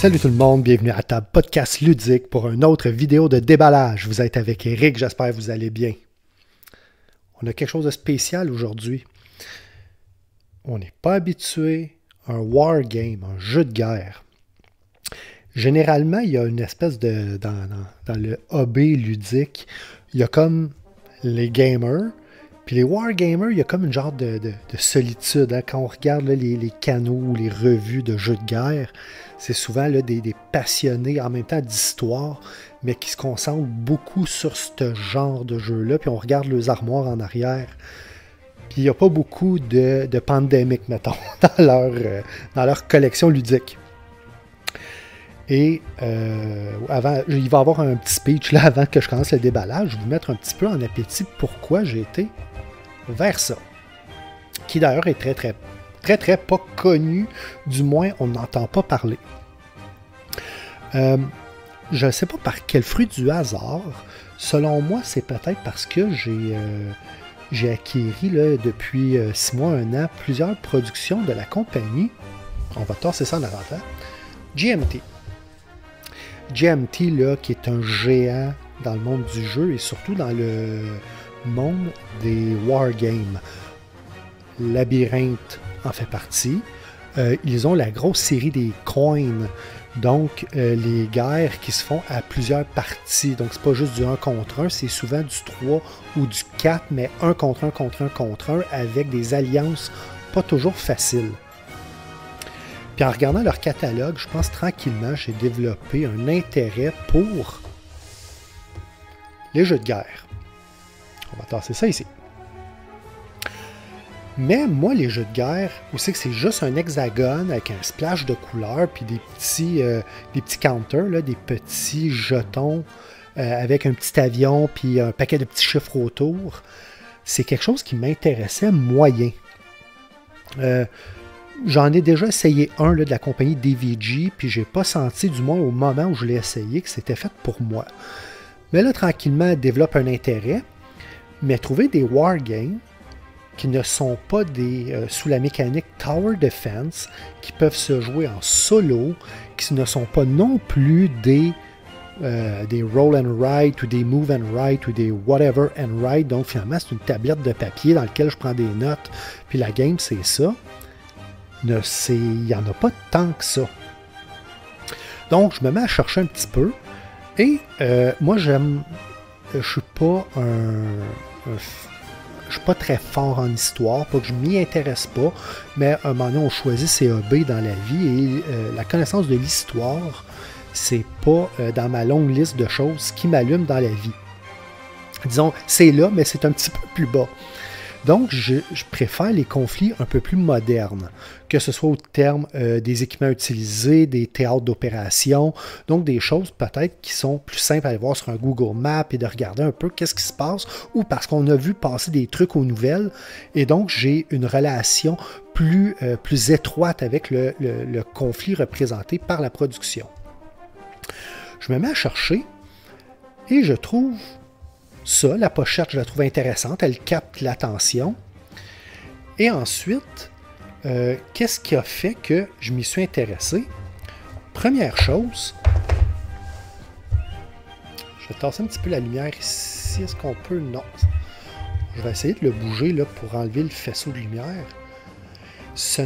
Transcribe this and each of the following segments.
Salut tout le monde, bienvenue à ta podcast ludique pour une autre vidéo de déballage. Vous êtes avec Eric, j'espère que vous allez bien. On a quelque chose de spécial aujourd'hui. On n'est pas habitué à un wargame, un jeu de guerre. Généralement, il y a une espèce de... Dans le hobby ludique, il y a comme les gamers, puis les wargamers, il y a comme une genre de solitude. Hein? Quand on regarde là, les canaux ou les revues de jeux de guerre, c'est souvent là, des passionnés en même temps d'histoire, mais qui se concentrent beaucoup sur ce genre de jeu-là. Puis on regarde leurs armoires en arrière. Puis il n'y a pas beaucoup de pandémique, mettons, dans leur collection ludique. Et avant, il va y avoir un petit speech là, avant que je commence le déballage. Je vais vous mettre un petit peu en appétit pourquoi j'ai été vers ça. Qui d'ailleurs est très pas connu, du moins on n'entend pas parler. Je ne sais pas par quel fruit du hasard, selon moi c'est peut-être parce que j'ai acquéri là, depuis 6 mois, 1 an, plusieurs productions de la compagnie, on va tasser ça en avant, GMT. GMT là, qui est un géant dans le monde du jeu et surtout dans le monde des wargames. Labyrinthe en fait partie. Ils ont la grosse série des coins, donc les guerres qui se font à plusieurs parties. Donc c'est pas juste du 1 contre 1, c'est souvent du 3 ou du 4, mais 1 contre 1 contre 1 contre 1 avec des alliances pas toujours faciles. Puis en regardant leur catalogue, je pense tranquillement j'ai développé un intérêt pour les jeux de guerre. On va tasser ça ici. Mais moi, les jeux de guerre, où c'est que c'est juste un hexagone avec un splash de couleurs, puis des petits counters, là, des petits jetons avec un petit avion, puis un paquet de petits chiffres autour, c'est quelque chose qui m'intéressait moyen. J'en ai déjà essayé un là, de la compagnie DVG, puis j'ai pas senti, du moins au moment où je l'ai essayé, que c'était fait pour moi. Mais là, tranquillement, elle développe un intérêt. Mais trouver des wargames qui ne sont pas sous la mécanique Tower Defense, qui peuvent se jouer en solo, qui ne sont pas non plus des roll and write ou des move and write ou des whatever and write. Donc finalement, c'est une tablette de papier dans laquelle je prends des notes, puis la game, c'est ça. Il n'y en a pas tant que ça. Donc, je me mets à chercher un petit peu. Et moi, je suis pas je suis pas très fort en histoire, pas que je m'y intéresse pas, mais à un moment donné, on choisit ses hobbies dans la vie et la connaissance de l'histoire, c'est pas dans ma longue liste de choses qui m'allument dans la vie. Disons, c'est là, mais c'est un petit peu plus bas. Donc, je préfère les conflits un peu plus modernes, que ce soit au terme des équipements utilisés, des théâtres d'opération, donc des choses peut-être qui sont plus simples à aller voir sur un Google Maps et de regarder un peu qu'est-ce qui se passe, ou parce qu'on a vu passer des trucs aux nouvelles, et donc j'ai une relation plus étroite avec le conflit représenté par la production. Je me mets à chercher, et je trouve ça, la pochette, je la trouve intéressante, elle capte l'attention. Et ensuite, qu'est-ce qui a fait que je m'y suis intéressé? Première chose, je vais tasser un petit peu la lumière ici, est-ce qu'on peut? Non. Je vais essayer de le bouger là, pour enlever le faisceau de lumière. Ce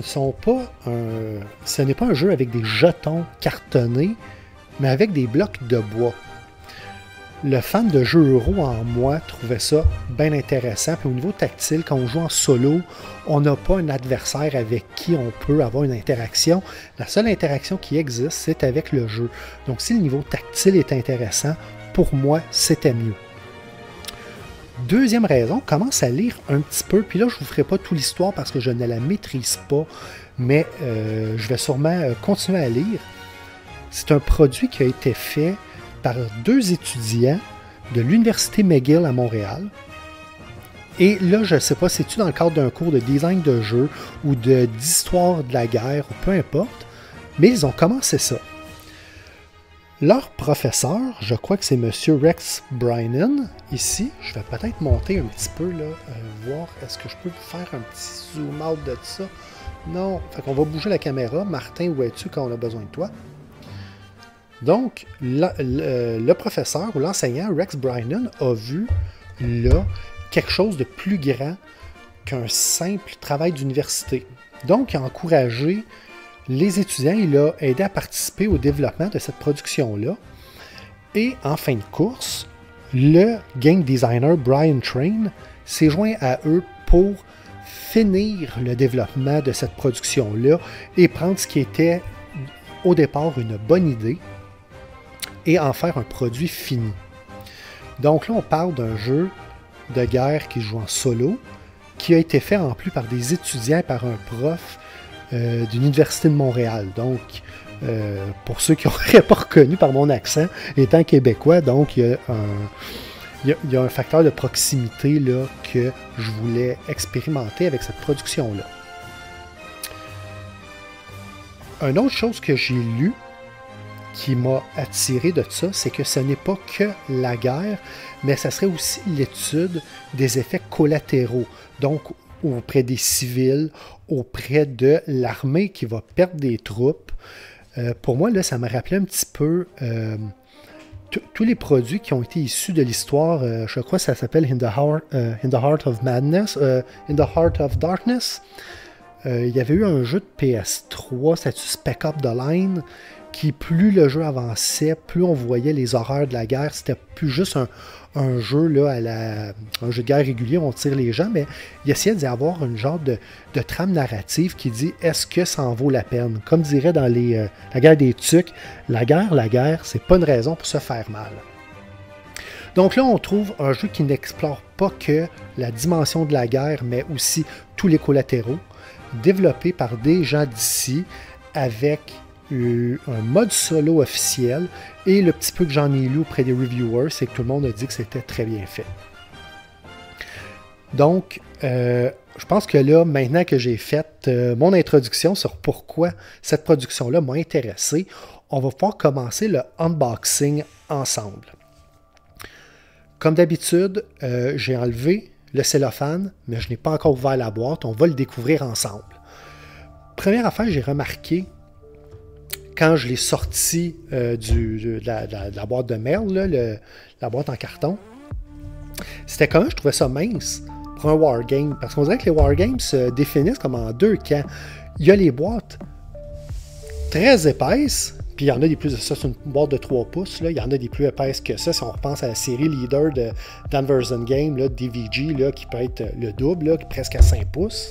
n'est pas un jeu avec des jetons cartonnés, mais avec des blocs de bois. Le fan de jeux euro en moi trouvait ça bien intéressant. Puis au niveau tactile, quand on joue en solo, on n'a pas un adversaire avec qui on peut avoir une interaction. La seule interaction qui existe, c'est avec le jeu. Donc si le niveau tactile est intéressant, pour moi, c'était mieux. Deuxième raison, commence à lire un petit peu. Puis là, je ne vous ferai pas toute l'histoire parce que je ne la maîtrise pas. Mais je vais sûrement continuer à lire. C'est un produit qui a été fait par 2 étudiants de l'Université McGill à Montréal. Et là, je ne sais pas, c'est-tu dans le cadre d'un cours de design de jeu ou d'histoire de la guerre, ou peu importe, mais ils ont commencé ça. Leur professeur, je crois que c'est M. Rex Brynan, ici. Je vais peut-être monter un petit peu, là, voir, est-ce que je peux faire un petit zoom out de ça? Non, fait qu'on va bouger la caméra. Martin, où es-tu quand on a besoin de toi? Donc, le professeur ou l'enseignant Rex Brynon a vu là quelque chose de plus grand qu'un simple travail d'université. Donc, il a encouragé les étudiants, il a aidé à participer au développement de cette production-là. Et en fin de course, le game designer Brian Train s'est joint à eux pour finir le développement de cette production-là et prendre ce qui était au départ une bonne idée et en faire un produit fini. Donc là, on parle d'un jeu de guerre qui joue en solo, qui a été fait en plus par des étudiants et par un prof d'une université de Montréal. Donc, pour ceux qui n'auraient pas reconnu par mon accent, étant québécois, donc il y a un facteur de proximité là, que je voulais expérimenter avec cette production-là. Une autre chose que j'ai lue qui m'a attiré de ça, c'est que ce n'est pas que la guerre, mais ça serait aussi l'étude des effets collatéraux. Donc, auprès des civils, auprès de l'armée qui va perdre des troupes. Pour moi, là, ça m'a rappelé un petit peu tous les produits qui ont été issus de l'histoire. Je crois que ça s'appelle In the Heart of Madness, In the Heart of Darkness. Il y avait eu un jeu de PS3, c'était Spec Up the Line, qui plus le jeu avançait, plus on voyait les horreurs de la guerre. C'était plus juste un jeu là, un jeu de guerre régulier où on tire les gens, mais il essayait d'y avoir une genre de trame narrative qui dit est-ce que ça en vaut la peine? Comme dirait dans la guerre des Tucs, la guerre, c'est pas une raison pour se faire mal. Donc là, on trouve un jeu qui n'explore pas que la dimension de la guerre, mais aussi tous les collatéraux, développé par des gens d'ici avec un mode solo officiel, et le petit peu que j'en ai lu auprès des reviewers, c'est que tout le monde a dit que c'était très bien fait. Donc, je pense que là, maintenant que j'ai fait mon introduction sur pourquoi cette production-là m'a intéressé, on va pouvoir commencer le unboxing ensemble. Comme d'habitude, j'ai enlevé le cellophane, mais je n'ai pas encore ouvert la boîte. On va le découvrir ensemble. Première affaire, j'ai remarqué quand je l'ai sorti de la boîte de mail, là, la boîte en carton, c'était comment je trouvais ça mince pour un wargame. Parce qu'on dirait que les wargames se définissent comme en deux camps. Il y a les boîtes très épaisses, puis il y en a des plus... Ça, c'est une boîte de 3 pouces. Là. Il y en a des plus épaisses que ça. Si on repense à la série Leader de Danvers & Game, là, DVG, là, qui peut être le double, là, presque à 5 pouces.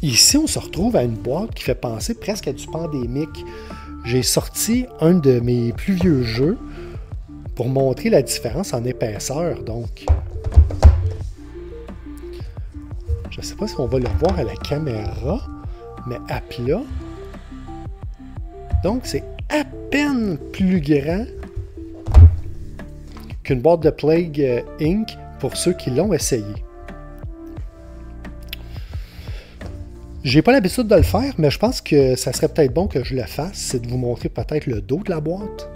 Ici, on se retrouve à une boîte qui fait penser presque à du pandémique. J'ai sorti un de mes plus vieux jeux pour montrer la différence en épaisseur. Donc, je ne sais pas si on va le voir à la caméra, mais à plat. Donc, c'est à peine plus grand qu'une boîte de Plague Inc. pour ceux qui l'ont essayé. J'ai pas l'habitude de le faire, mais je pense que ça serait peut-être bon que je le fasse. C'est de vous montrer peut-être le dos de la boîte.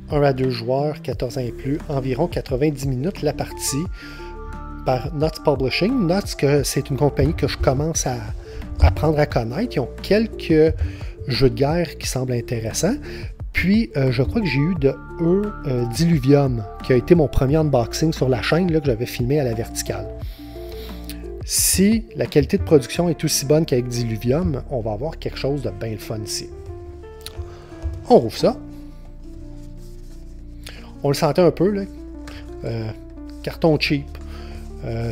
Un à 2 joueurs, 14 ans et plus, environ 90 minutes la partie, par Nuts Publishing. Nuts, c'est une compagnie que je commence à apprendre à connaître. Ils ont quelques jeux de guerre qui semblent intéressants. Puis, je crois que j'ai eu de eux Diluvium, qui a été mon premier unboxing sur la chaîne là, que j'avais filmé à la verticale. Si la qualité de production est aussi bonne qu'avec Diluvium, on va avoir quelque chose de bien le fun ici. On rouvre ça. On le sentait un peu, là. Carton cheap.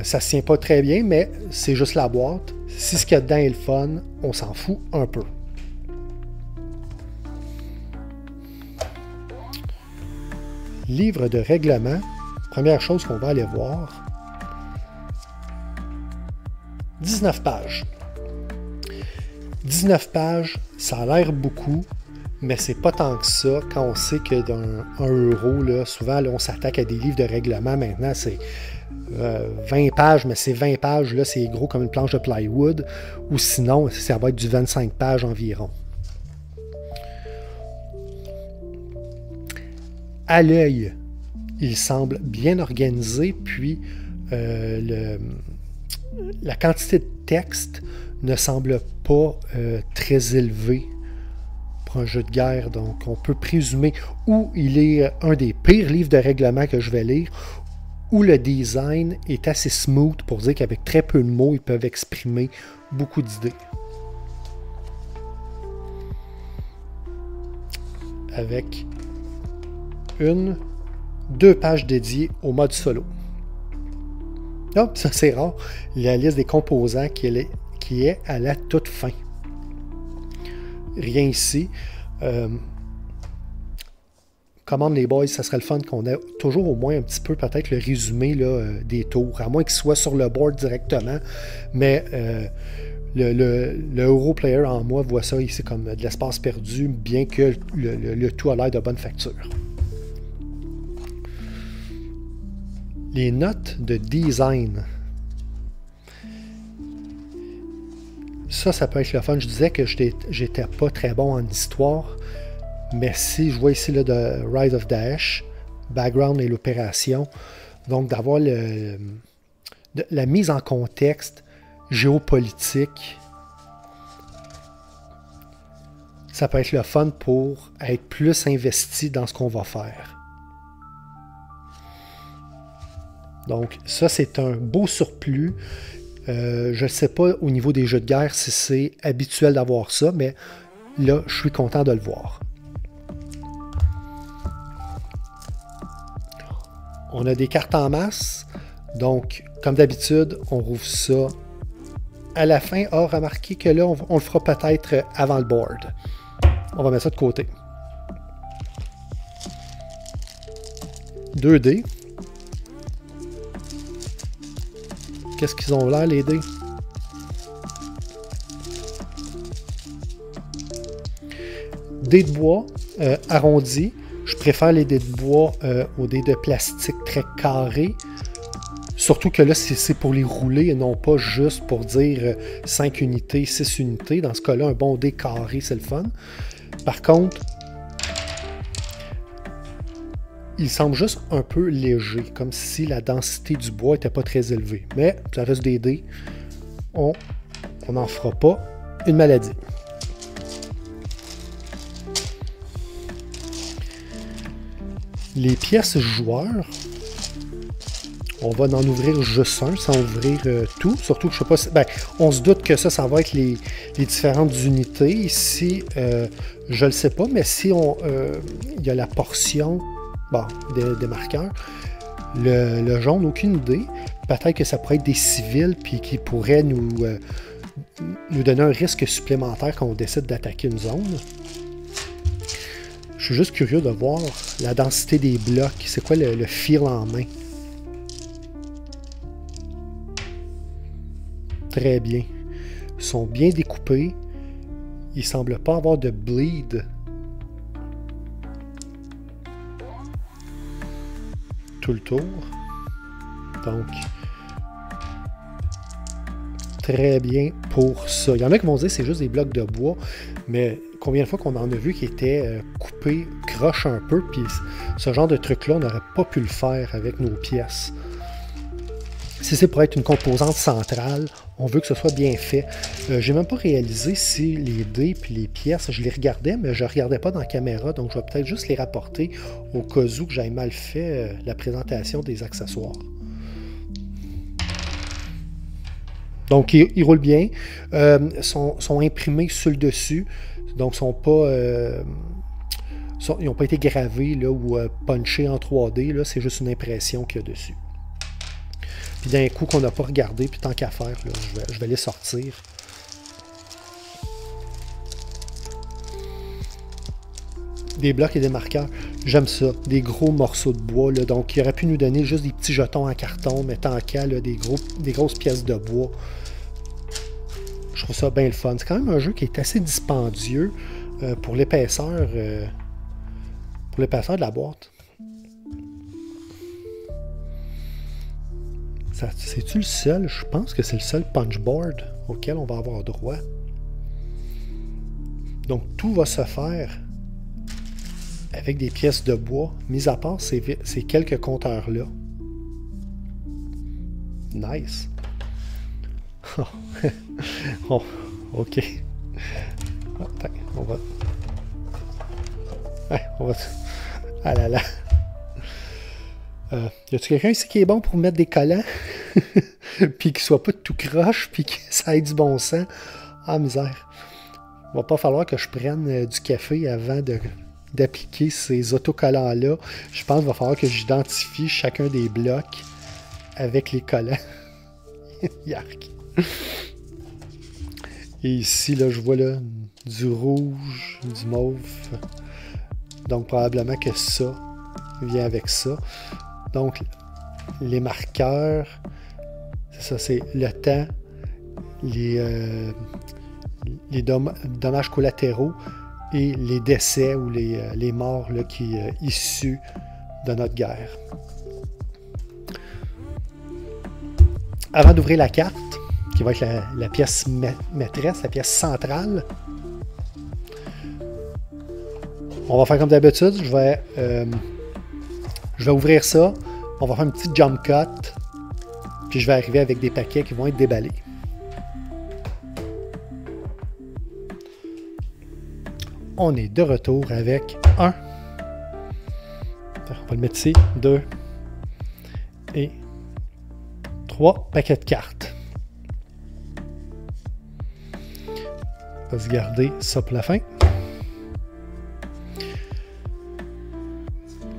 Ça se tient pas très bien, mais c'est juste la boîte. Si ce qu'il y a dedans est le fun, on s'en fout un peu. Livre de règlement. Première chose qu'on va aller voir. 19 pages. 19 pages, ça a l'air beaucoup, mais c'est pas tant que ça quand on sait que dans 1 euro, là, souvent là, on s'attaque à des livres de règlement. Maintenant, c'est 20 pages, mais ces 20 pages, là, c'est gros comme une planche de plywood, ou sinon, ça va être du 25 pages environ. À l'œil, il semble bien organisé, puis la quantité de texte ne semble pas très élevée pour un jeu de guerre. Donc, on peut présumer ou il est un des pires livres de règlement que je vais lire, ou le design est assez smooth pour dire qu'avec très peu de mots, ils peuvent exprimer beaucoup d'idées. Avec 2 pages dédiées au mode solo. Oh, ça c'est rare, la liste des composants qui est à la toute fin. Rien ici. Commande les boys, ça serait le fun qu'on ait toujours au moins un petit peu peut-être le résumé là, des tours, à moins qu'il soit sur le board directement, mais le Euro Player en moi voit ça ici comme de l'espace perdu, bien que le tout a l'air de bonne facture. Les notes de design. Ça peut être le fun. Je disais que j'étais pas très bon en histoire, mais si je vois ici là, de Rise of Daesh, background et l'opération, donc d'avoir la mise en contexte géopolitique, ça peut être le fun pour être plus investi dans ce qu'on va faire. Donc ça, c'est un beau surplus. Je ne sais pas au niveau des jeux de guerre si c'est habituel d'avoir ça, mais là, je suis content de le voir. On a des cartes en masse. Donc, comme d'habitude, on rouvre ça à la fin. Ah, remarquez que là, on le fera peut-être avant le board. On va mettre ça de côté. 2 dés. Qu'est-ce qu'ils ont l'air, les dés? Dés de bois arrondis. Je préfère les dés de bois aux dés de plastique très carrés. Surtout que là, c'est pour les rouler et non pas juste pour dire 5 unités, 6 unités. Dans ce cas-là, un bon dé carré, c'est le fun. Par contre, il semble juste un peu léger, comme si la densité du bois n'était pas très élevée. Mais ça reste des dés. On n'en fera pas une maladie. Les pièces joueurs, on va en ouvrir juste un sans ouvrir tout. Surtout que je sais pas si, on se doute que ça va être les différentes unités. Ici, je le sais pas, mais si il y a la portion des marqueurs, le jaune, aucune idée. Peut-être que ça pourrait être des civils puis qui pourraient nous donner un risque supplémentaire quand on décide d'attaquer une zone. Je suis juste curieux de voir la densité des blocs. C'est quoi le fil en main? Très bien. Ils sont bien découpés. Il ne semble pas avoir de bleed. Tout le tour. Donc, très bien pour ça. Il y en a qui vont dire que c'est juste des blocs de bois, mais combien de fois qu'on en a vu qui étaient coupés, croche un peu, puis ce genre de truc-là, on n'aurait pas pu le faire avec nos pièces. Si c'est pour être une composante centrale, on veut que ce soit bien fait. J'ai même pas réalisé si les dés puis les pièces, je les regardais, mais je ne regardais pas dans la caméra, donc je vais peut-être juste les rapporter au cas où que j'aille mal fait la présentation des accessoires. Donc, ils roulent bien, sont imprimés sur le dessus, donc ils n'ont pas été gravés là, ou punchés en 3D, c'est juste une impression qu'il y a dessus. Puis d'un coup qu'on n'a pas regardé, puis tant qu'à faire, là, je vais les sortir. Des blocs et des marqueurs, j'aime ça. Des gros morceaux de bois, là, donc il aurait pu nous donner juste des petits jetons en carton, mais tant qu'à, des grosses pièces de bois. Je trouve ça bien le fun. C'est quand même un jeu qui est assez dispendieux pour l'épaisseur de la boîte. C'est-tu le seul? Je pense que c'est le seul punchboard auquel on va avoir droit. Donc tout va se faire avec des pièces de bois, mis à part ces quelques compteurs-là. Nice. Oh, ok. Attends, on va... Ouais, on va... Ah là là. Y a-tu quelqu'un ici qui est bon pour mettre des collants? Puis qu'il soit pas tout croche, puis que ça ait du bon sens? Ah, misère. Il va pas falloir que je prenne du café avant d'appliquer ces autocollants-là. Je pense qu'il va falloir que j'identifie chacun des blocs avec les collants. Yark. Et ici, là, je vois là, du rouge, du mauve. Donc, probablement que ça vient avec ça. Donc, les marqueurs, c'est ça, c'est le temps, les dommages collatéraux et les décès ou les morts là, issus de notre guerre. Avant d'ouvrir la carte, qui va être la pièce maîtresse, la pièce centrale, on va faire comme d'habitude. Je vais ouvrir ça. On va faire une petite jump cut. Puis je vais arriver avec des paquets qui vont être déballés. On est de retour avec 1. On va le mettre ici. 2. Et 3 paquets de cartes. On va se garder ça pour la fin.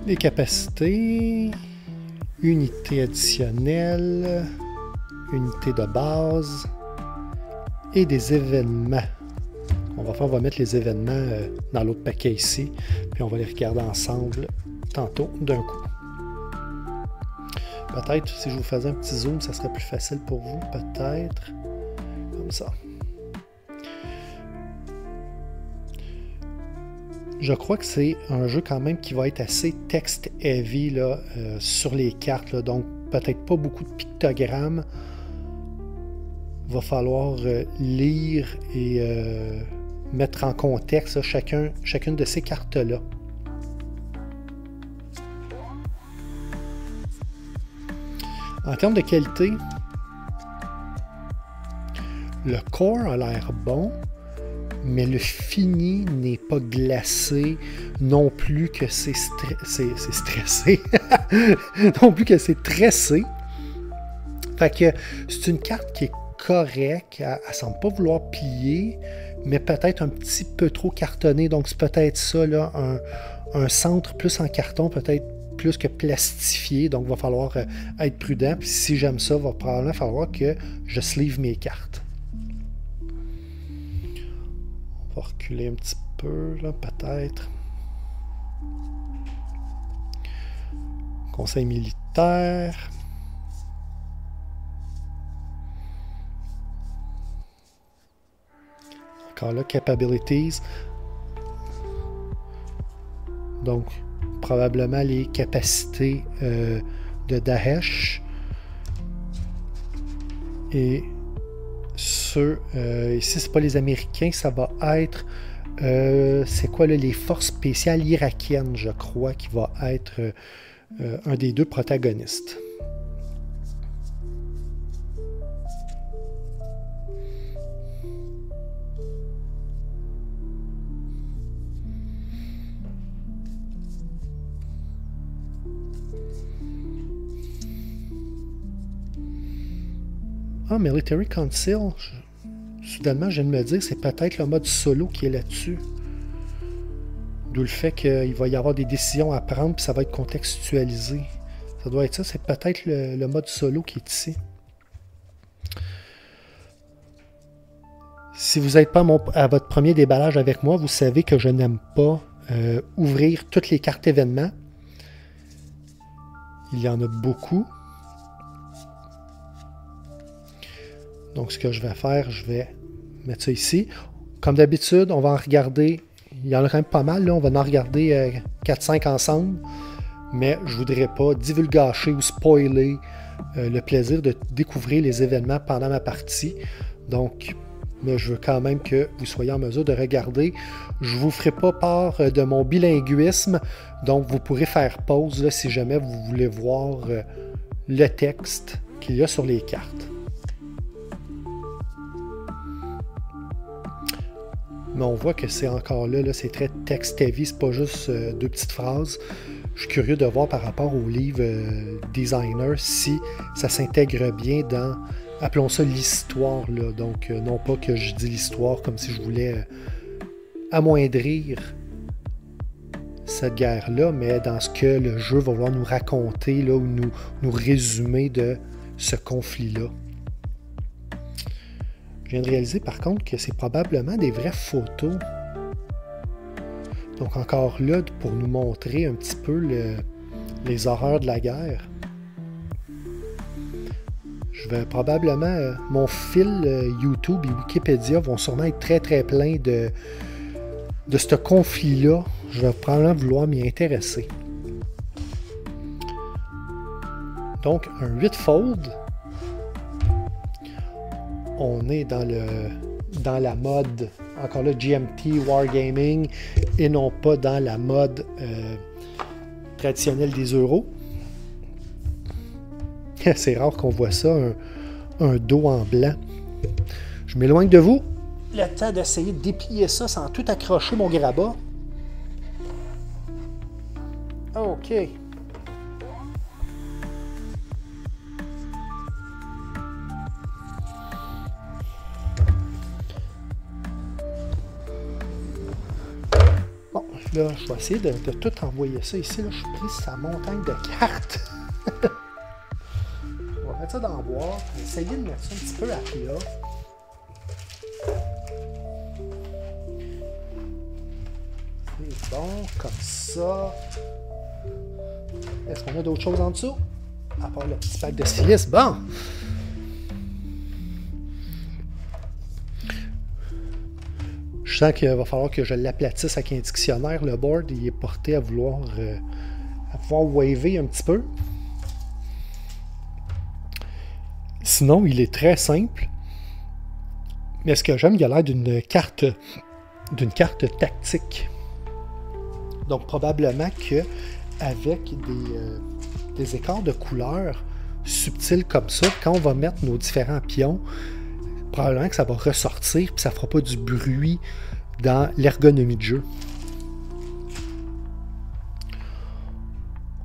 Les capacités, unités additionnelles, unités de base et des événements. On va mettre les événements dans l'autre paquet ici, puis on va les regarder ensemble tantôt d'un coup. Peut-être si je vous faisais un petit zoom, ça serait plus facile pour vous, peut-être comme ça. Je crois que c'est un jeu quand même qui va être assez text-heavy là, sur les cartes, là, donc peut-être pas beaucoup de pictogrammes. Il va falloir lire et mettre en contexte là, chacune de ces cartes-là. En termes de qualité, le core a l'air bon. Mais le fini n'est pas glacé, non plus que c'est stressé, non plus que c'est tressé. Fait que c'est une carte qui est correcte, elle ne semble pas vouloir plier, mais peut-être un petit peu trop cartonné, donc c'est peut-être ça, là, un centre plus en carton, peut-être plus que plastifié, donc il va falloir être prudent, puis si j'aime ça, il va probablement falloir que je sleeve mes cartes. On va reculer un petit peu, là, peut-être. Conseil militaire. Encore là, capabilities. Donc, probablement les capacités de Daesh. Et ici, c'est pas les Américains, ça va être c'est quoi là, les forces spéciales irakiennes, je crois, qui va être un des deux protagonistes. Ah, Military Council, soudainement, je viens de me dire, c'est peut-être le mode solo qui est là-dessus. D'où le fait qu'il va y avoir des décisions à prendre, puis ça va être contextualisé. Ça doit être ça, c'est peut-être le mode solo qui est ici. Si vous n'êtes pas à votre premier déballage avec moi, vous savez que je n'aime pas ouvrir toutes les cartes événements. Il y en a beaucoup. Donc, ce que je vais faire, je vais mettre ça ici. Comme d'habitude, on va en regarder, il y en a quand même pas mal, là. On va en regarder 4-5 ensemble, mais je ne voudrais pas divulgacher ou spoiler le plaisir de découvrir les événements pendant ma partie. Donc, mais je veux quand même que vous soyez en mesure de regarder. Je ne vous ferai pas part de mon bilinguisme, donc vous pourrez faire pause là, si jamais vous voulez voir le texte qu'il y a sur les cartes. Mais on voit que c'est encore là c'est très texte-heavy, c'est pas juste deux petites phrases. Je suis curieux de voir par rapport au livre Designer si ça s'intègre bien dans, appelons ça l'histoire, là. Donc, non pas que je dis l'histoire comme si je voulais amoindrir cette guerre-là, mais dans ce que le jeu va vouloir nous raconter là, ou nous résumer de ce conflit-là. Je viens de réaliser par contre que c'est probablement des vraies photos. Donc encore là, pour nous montrer un petit peu les horreurs de la guerre. Je vais probablement... mon fil YouTube et Wikipédia vont sûrement être très très pleins de ce conflit-là. Je vais probablement vouloir m'y intéresser. Donc un 8-fold. On est dans la mode, encore là, GMT Wargaming, et non pas dans la mode traditionnelle des euros. C'est rare qu'on voit ça, un dos en blanc. Je m'éloigne de vous. Le temps d'essayer de déplier ça sans tout accrocher mon grabat. OK. Bon, là, je vais essayer de tout envoyer ça ici. Là, je suis pris sur sa montagne de cartes. On va mettre ça dans le bois. Essayer de mettre ça un petit peu à plat. C'est bon, comme ça. Est-ce qu'on a d'autres choses en dessous? À part le petit pack de silice. Bon! Je sens qu'il va falloir que je l'aplatisse avec un dictionnaire. Le board, il est porté à vouloir waver un petit peu. Sinon, il est très simple. Mais ce que j'aime, il a l'air d'une carte tactique. Donc, probablement qu'avec des écarts de couleurs subtils comme ça, quand on va mettre nos différents pions, probablement que ça va ressortir et ça ne fera pas du bruit dans l'ergonomie de jeu.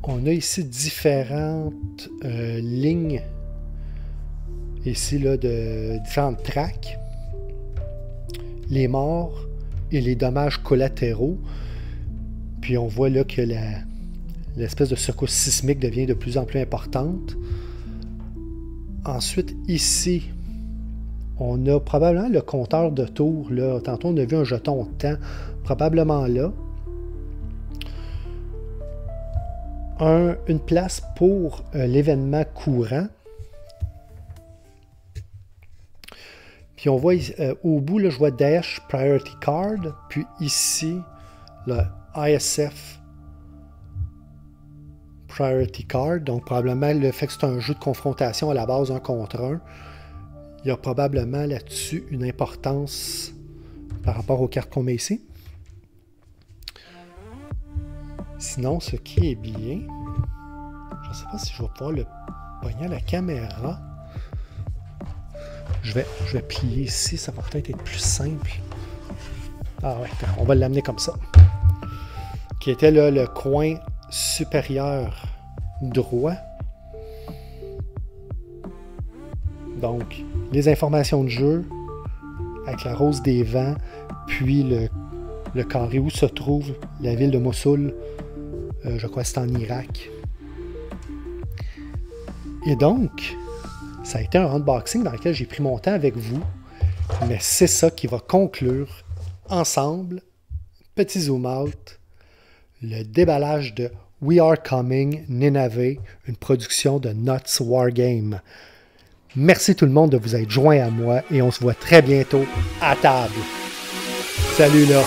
On a ici différentes lignes ici là, de différentes tracks. Les morts et les dommages collatéraux. Puis on voit là que l'espèce de secousse sismique devient de plus en plus importante. Ensuite, ici, on a probablement le compteur de tours. Là. Tantôt, on a vu un jeton de temps, probablement là. Une place pour l'événement courant. Puis on voit au bout, là, je vois Daesh Priority Card. Puis ici, le ISF Priority Card. Donc probablement le fait que c'est un jeu de confrontation à la base 1 contre 1. Il y a probablement là-dessus une importance par rapport aux cartes qu'on met ici. Sinon, ce qui est bien, je ne sais pas si je vais pouvoir le pogner à la caméra. Je vais plier ici, ça va peut-être être plus simple. Ah ouais, on va l'amener comme ça. Qui était là, le coin supérieur droit. Donc, les informations de jeu avec la rose des vents, puis le carré où se trouve la ville de Mossoul. Je crois que c'est en Irak. Et donc, ça a été un unboxing dans lequel j'ai pris mon temps avec vous. Mais c'est ça qui va conclure ensemble, petit zoom out, le déballage de We Are Coming Nineveh, une production de Nuts Wargame. Merci tout le monde de vous être joints à moi et on se voit très bientôt à table. Salut là!